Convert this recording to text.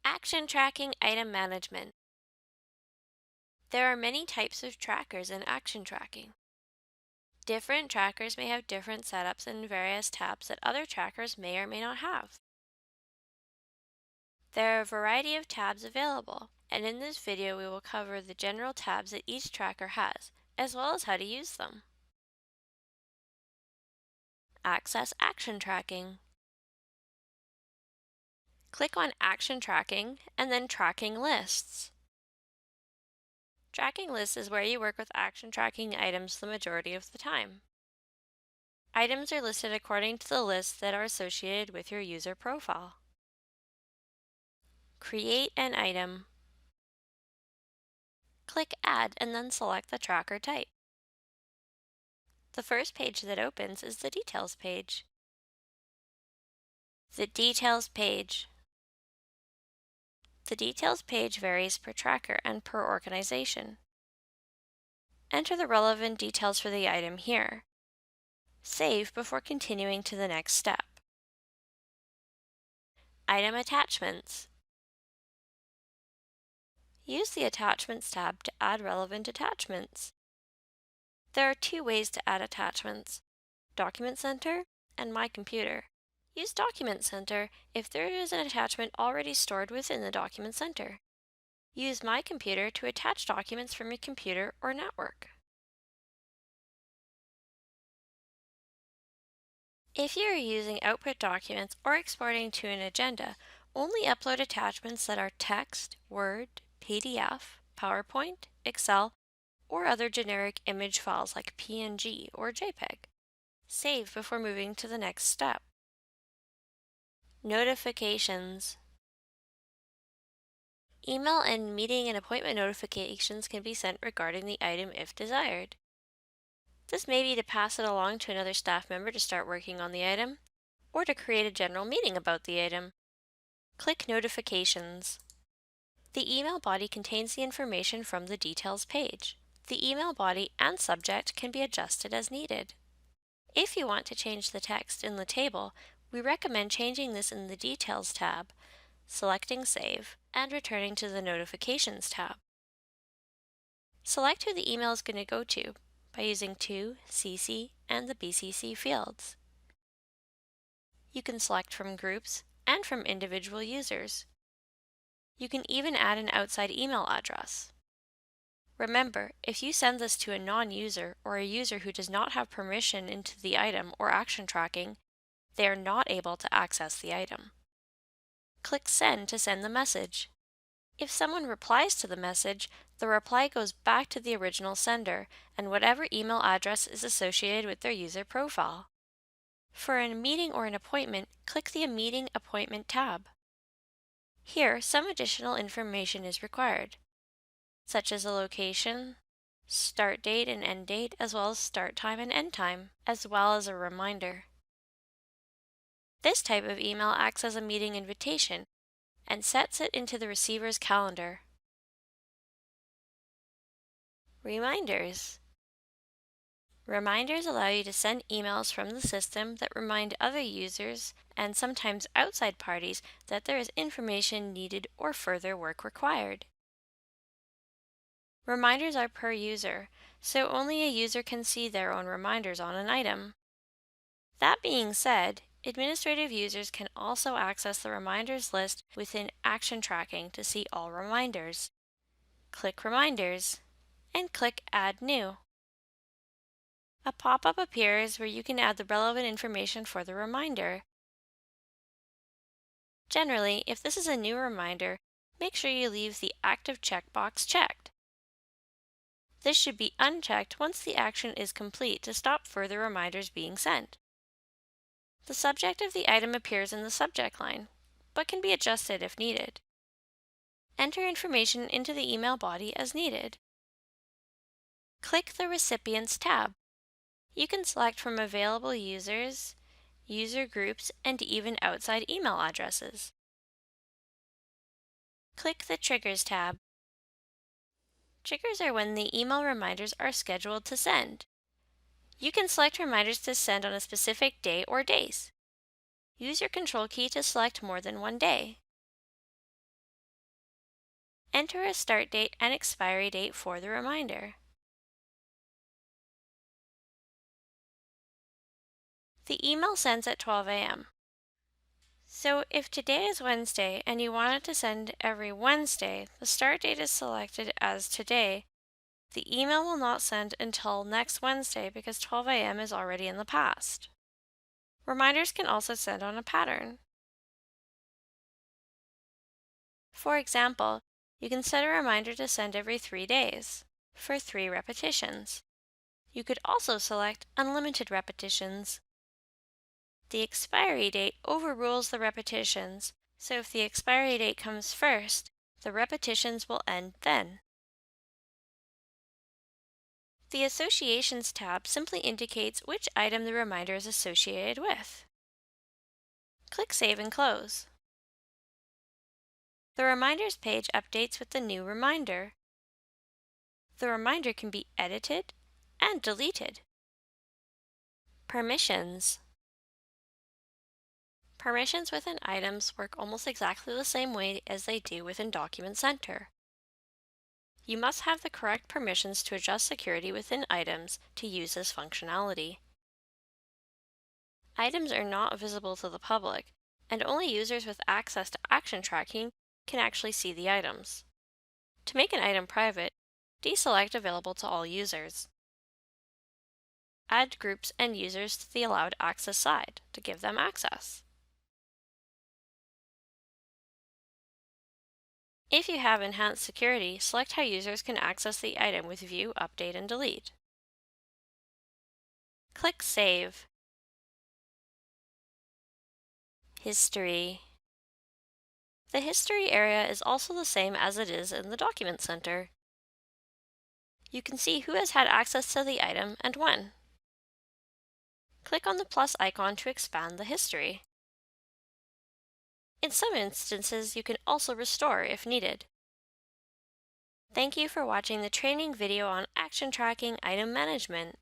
Action tracking item management. There are many types of trackers in action tracking. Different trackers may have different setups and various tabs that other trackers may or may not have. There are a variety of tabs available, and in this video we will cover the general tabs that each tracker has, as well as how to use them. Access action tracking. Click on Action Tracking and then Tracking Lists. Tracking lists is where you work with action tracking items the majority of the time. Items are listed according to the lists that are associated with your user profile. Create an item. Click Add and then select the tracker type. The first page that opens is the Details page. The Details page. The Details page varies per tracker and per organization. Enter the relevant details for the item here. Save before continuing to the next step. Item attachments. Use the Attachments tab to add relevant attachments. There are two ways to add attachments: Document Center and My Computer. Use Document Center if there is an attachment already stored within the Document Center. Use My Computer to attach documents from your computer or network. If you are using Output documents or exporting to an agenda, only upload attachments that are text, Word, PDF, PowerPoint, Excel, or other generic image files like PNG or JPEG. Save before moving to the next step. Notifications. Email and meeting and appointment notifications can be sent regarding the item if desired. This may be to pass it along to another staff member to start working on the item, or to create a general meeting about the item. Click Notifications. The email body contains the information from the Details page. The email body and subject can be adjusted as needed. If you want to change the text in the table, we recommend changing this in the Details tab, selecting Save, and returning to the Notifications tab. Select who the email is going to go to by using To, CC, and the BCC fields. You can select from groups and from individual users. You can even add an outside email address. Remember, if you send this to a non-user or a user who does not have permission into the item or action tracking, they are not able to access the item. Click Send to send the message. If someone replies to the message, the reply goes back to the original sender and whatever email address is associated with their user profile. For a meeting or an appointment, click the Meeting Appointment tab. Here, some additional information is required, such as a location, start date and end date, as well as start time and end time, as well as a reminder. This type of email acts as a meeting invitation and sets it into the receiver's calendar. Reminders. Reminders allow you to send emails from the system that remind other users and sometimes outside parties that there is information needed or further work required. Reminders are per user, so only a user can see their own reminders on an item. That being said, administrative users can also access the reminders list within Action Tracking to see all reminders. Click Reminders and click Add New. A pop-up appears where you can add the relevant information for the reminder. Generally, if this is a new reminder, make sure you leave the Active checkbox checked. This should be unchecked once the action is complete to stop further reminders being sent. The subject of the item appears in the subject line, but can be adjusted if needed. Enter information into the email body as needed. Click the Recipients tab. You can select from available users, user groups, and even outside email addresses. Click the Triggers tab. Triggers are when the email reminders are scheduled to send. You can select reminders to send on a specific day or days. Use your Control key to select more than one day. Enter a start date and expiry date for the reminder. The email sends at 12 a.m. So if today is Wednesday and you want it to send every Wednesday, the start date is selected as today. The email will not send until next Wednesday because 12 a.m. is already in the past. Reminders can also send on a pattern. For example, you can set a reminder to send every 3 days for 3 repetitions. You could also select unlimited repetitions. The expiry date overrules the repetitions, so if the expiry date comes first, the repetitions will end then. The Associations tab simply indicates which item the reminder is associated with. Click Save and Close. The Reminders page updates with the new reminder. The reminder can be edited and deleted. Permissions. Permissions within items work almost exactly the same way as they do within Document Center. You must have the correct permissions to adjust security within items to use this functionality. Items are not visible to the public, and only users with access to action tracking can actually see the items. To make an item private, deselect Available to all users. Add groups and users to the Allowed Access side to give them access. If you have enhanced security, select how users can access the item with View, Update, and Delete. Click Save. History. The History area is also the same as it is in the Document Center. You can see who has had access to the item and when. Click on the plus icon to expand the history. In some instances, you can also restore if needed. Thank you for watching the training video on Action Tracking Item Management.